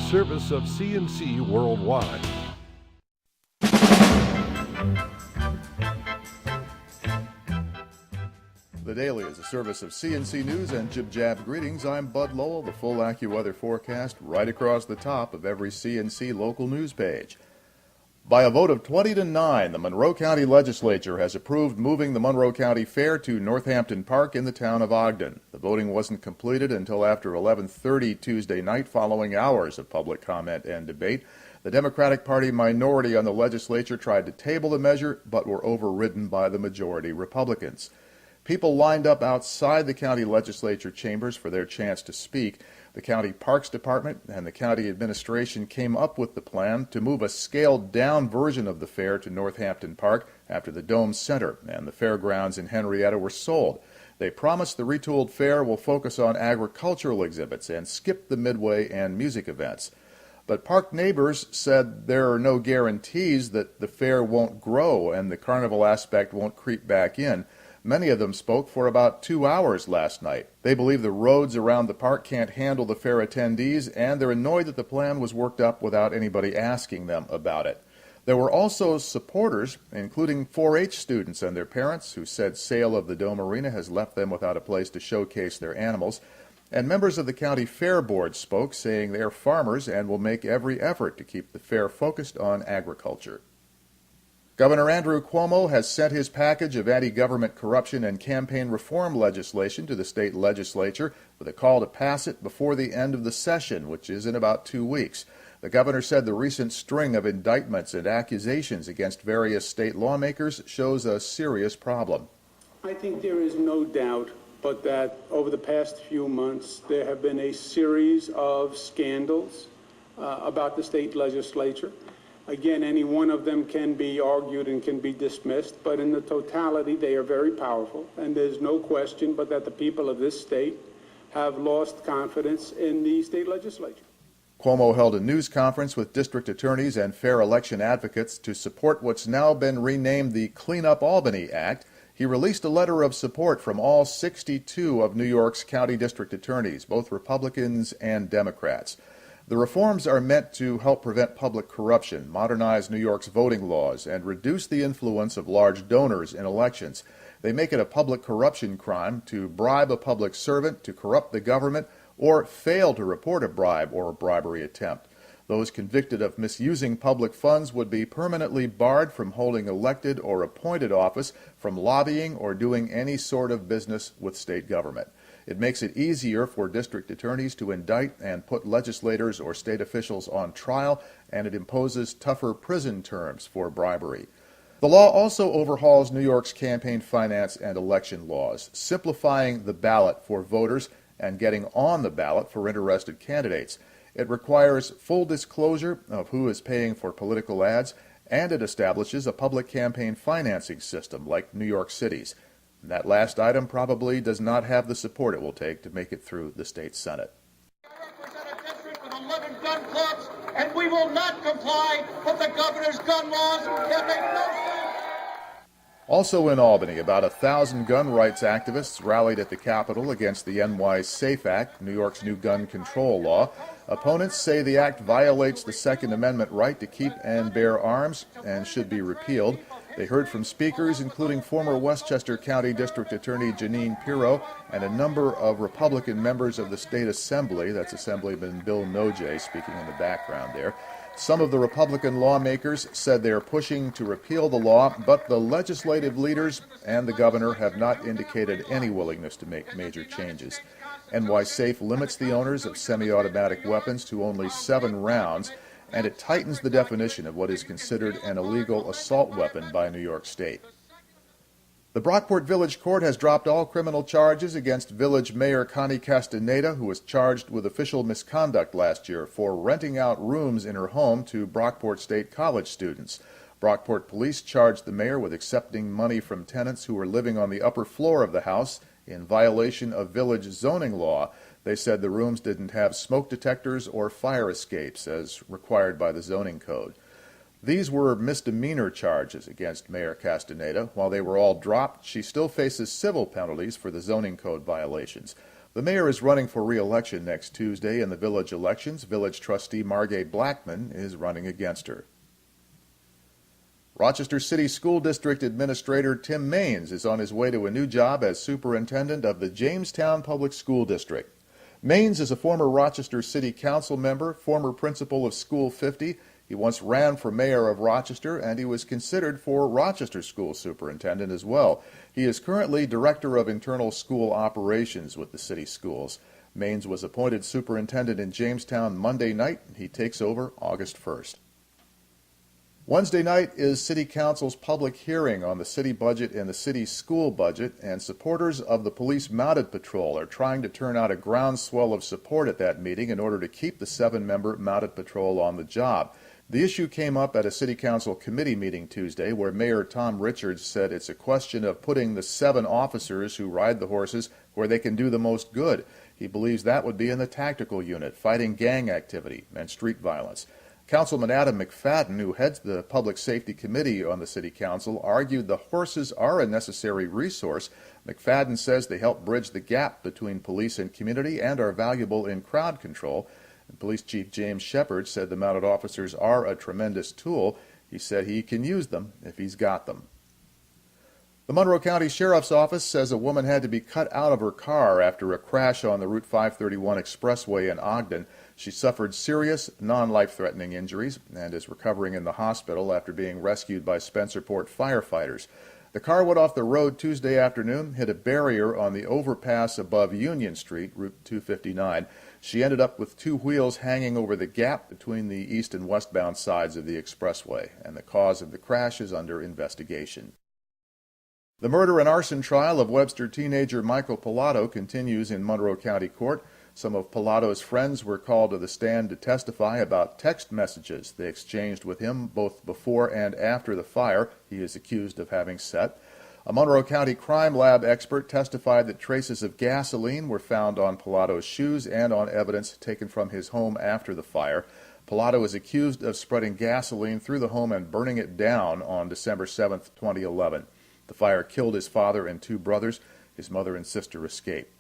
service of CNC Worldwide. The Daily is a service of CNC News and Jib Jab Greetings. I'm Bud Lowell, the full AccuWeather forecast right across the top of every CNC local news page. By a vote of 20-9, the Monroe County Legislature has approved moving the Monroe County Fair to Northampton Park in the town of Ogden. The voting wasn't completed until after 11:30 Tuesday night, following hours of public comment and debate. The Democratic Party minority on the legislature tried to table the measure, but were overridden by the majority Republicans. People lined up outside the county legislature chambers for their chance to speak. The county parks department and the county administration came up with the plan to move a scaled-down version of the fair to Northampton Park after the Dome Center and the fairgrounds in Henrietta were sold. They promised the retooled fair will focus on agricultural exhibits and skip the midway and music events. But park neighbors said there are no guarantees that the fair won't grow and the carnival aspect won't creep back in. Many of them spoke for about 2 hours last night. They believe the roads around the park can't handle the fair attendees, and they're annoyed that the plan was worked up without anybody asking them about it. There were also supporters, including 4-H students and their parents, who said sale of the Dome Arena has left them without a place to showcase their animals. And members of the county fair board spoke, saying they're farmers and will make every effort to keep the fair focused on agriculture. Governor Andrew Cuomo has sent his package of anti-government corruption and campaign reform legislation to the state legislature with a call to pass it before the end of the session, which is in about 2 weeks. The governor said the recent string of indictments and accusations against various state lawmakers shows a serious problem. I think there is no doubt but that over the past few months there have been a series of scandals about the state legislature. Again, any one of them can be argued and can be dismissed, but in the totality, they are very powerful, and there's no question but that the people of this state have lost confidence in the state legislature. Cuomo held a news conference with district attorneys and fair election advocates to support what's now been renamed the Clean Up Albany Act. He released a letter of support from all 62 of New York's county district attorneys, both Republicans and Democrats. The reforms are meant to help prevent public corruption, modernize New York's voting laws, and reduce the influence of large donors in elections. They make it a public corruption crime to bribe a public servant, to corrupt the government, or fail to report a bribe or a bribery attempt. Those convicted of misusing public funds would be permanently barred from holding elected or appointed office, from lobbying, or doing any sort of business with state government. It makes it easier for district attorneys to indict and put legislators or state officials on trial, and it imposes tougher prison terms for bribery. The law also overhauls New York's campaign finance and election laws, simplifying the ballot for voters and getting on the ballot for interested candidates. It requires full disclosure of who is paying for political ads, and it establishes a public campaign financing system like New York City's. That last item probably does not have the support it will take to make it through the state Senate. I represent a district with 11 gun clubs, and we will not comply with the governor's gun laws that make no sense. Also in Albany, about 1,000 gun rights activists rallied at the Capitol against the NY SAFE Act, New York's new gun control law. Opponents say the act violates the Second Amendment right to keep and bear arms and should be repealed. They heard from speakers including former Westchester County District Attorney Jeanine Pirro and a number of Republican members of the State Assembly. That's Assemblyman Bill Nojay speaking in the background there. Some of the Republican lawmakers said they are pushing to repeal the law, but the legislative leaders and the governor have not indicated any willingness to make major changes. NY SAFE limits the owners of semi-automatic weapons to only 7 rounds, and it tightens the definition of what is considered an illegal assault weapon by New York State. The Brockport Village Court has dropped all criminal charges against Village Mayor Connie Castaneda, who was charged with official misconduct last year for renting out rooms in her home to Brockport State College students. Brockport police charged the mayor with accepting money from tenants who were living on the upper floor of the house in violation of village zoning law. They said the rooms didn't have smoke detectors or fire escapes as required by the zoning code. These were misdemeanor charges against Mayor Castaneda. While they were all dropped, she still faces civil penalties for the zoning code violations. The mayor is running for re-election next Tuesday in the village elections. Village trustee Margay Blackman is running against her. Rochester City School District Administrator Tim Maines is on his way to a new job as superintendent of the Jamestown Public School District. Maines is a former Rochester City Council member, former principal of School 50. He once ran for mayor of Rochester, and he was considered for Rochester School Superintendent as well. He is currently Director of Internal School Operations with the city schools. Maines was appointed superintendent in Jamestown Monday night. He takes over August 1st. Wednesday night is City Council's public hearing on the city budget and the city school budget, and supporters of the Police Mounted Patrol are trying to turn out a groundswell of support at that meeting in order to keep the 7-member Mounted Patrol on the job. The issue came up at a City Council committee meeting Tuesday where Mayor Tom Richards said it's a question of putting the 7 officers who ride the horses where they can do the most good. He believes that would be in the tactical unit, fighting gang activity and street violence. Councilman Adam McFadden, who heads the Public Safety Committee on the City Council, argued the horses are a necessary resource. McFadden says they help bridge the gap between police and community and are valuable in crowd control. And Police Chief James Shepard said the mounted officers are a tremendous tool. He said he can use them if he's got them. The Monroe County Sheriff's Office says a woman had to be cut out of her car after a crash on the Route 531 expressway in Ogden. She suffered serious, non-life-threatening injuries and is recovering in the hospital after being rescued by Spencerport firefighters. The car went off the road Tuesday afternoon, hit a barrier on the overpass above Union Street, Route 259. She ended up with 2 wheels hanging over the gap between the east and westbound sides of the expressway, and the cause of the crash is under investigation. The murder and arson trial of Webster teenager Michael Pilato continues in Monroe County Court. Some of Pilato's friends were called to the stand to testify about text messages they exchanged with him both before and after the fire he is accused of having set. A Monroe County crime lab expert testified that traces of gasoline were found on Pilato's shoes and on evidence taken from his home after the fire. Pilato is accused of spreading gasoline through the home and burning it down on December 7, 2011. The fire killed his father and 2 brothers. His mother and sister escaped.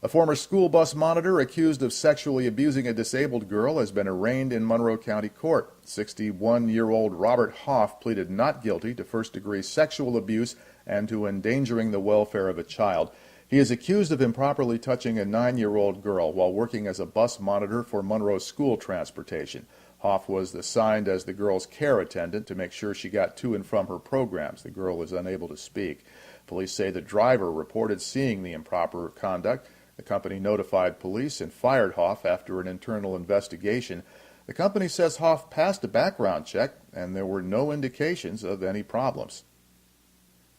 A former school bus monitor accused of sexually abusing a disabled girl has been arraigned in Monroe County Court. 61-year-old Robert Hoff pleaded not guilty to first-degree sexual abuse and to endangering the welfare of a child. He is accused of improperly touching a 9-year-old girl while working as a bus monitor for Monroe school transportation. Hoff was assigned as the girl's care attendant to make sure she got to and from her programs. The girl is unable to speak. Police say the driver reported seeing the improper conduct. The company notified police and fired Hoff after an internal investigation. The company says Hoff passed a background check and there were no indications of any problems.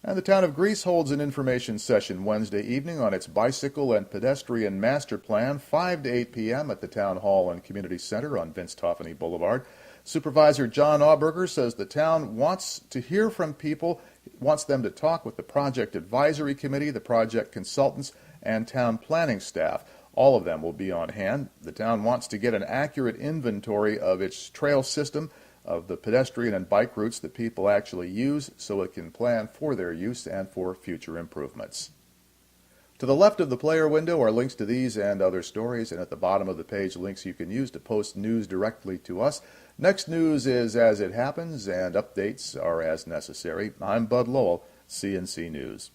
And the town of Greece holds an information session Wednesday evening on its bicycle and pedestrian master plan, 5 to 8 p.m. at the Town Hall and Community Center on Vince Toffany Boulevard. Supervisor John Auberger says the town wants to hear from people, wants them to talk with the project advisory committee, the project consultants, and town planning staff. All of them will be on hand. The town wants to get an accurate inventory of its trail system, of the pedestrian and bike routes that people actually use, so it can plan for their use and for future improvements. To the left of the player window are links to these and other stories, and at the bottom of the page, links you can use to post news directly to us. Next news is as it happens, and updates are as necessary. I'm Bud Lowell, CNC News.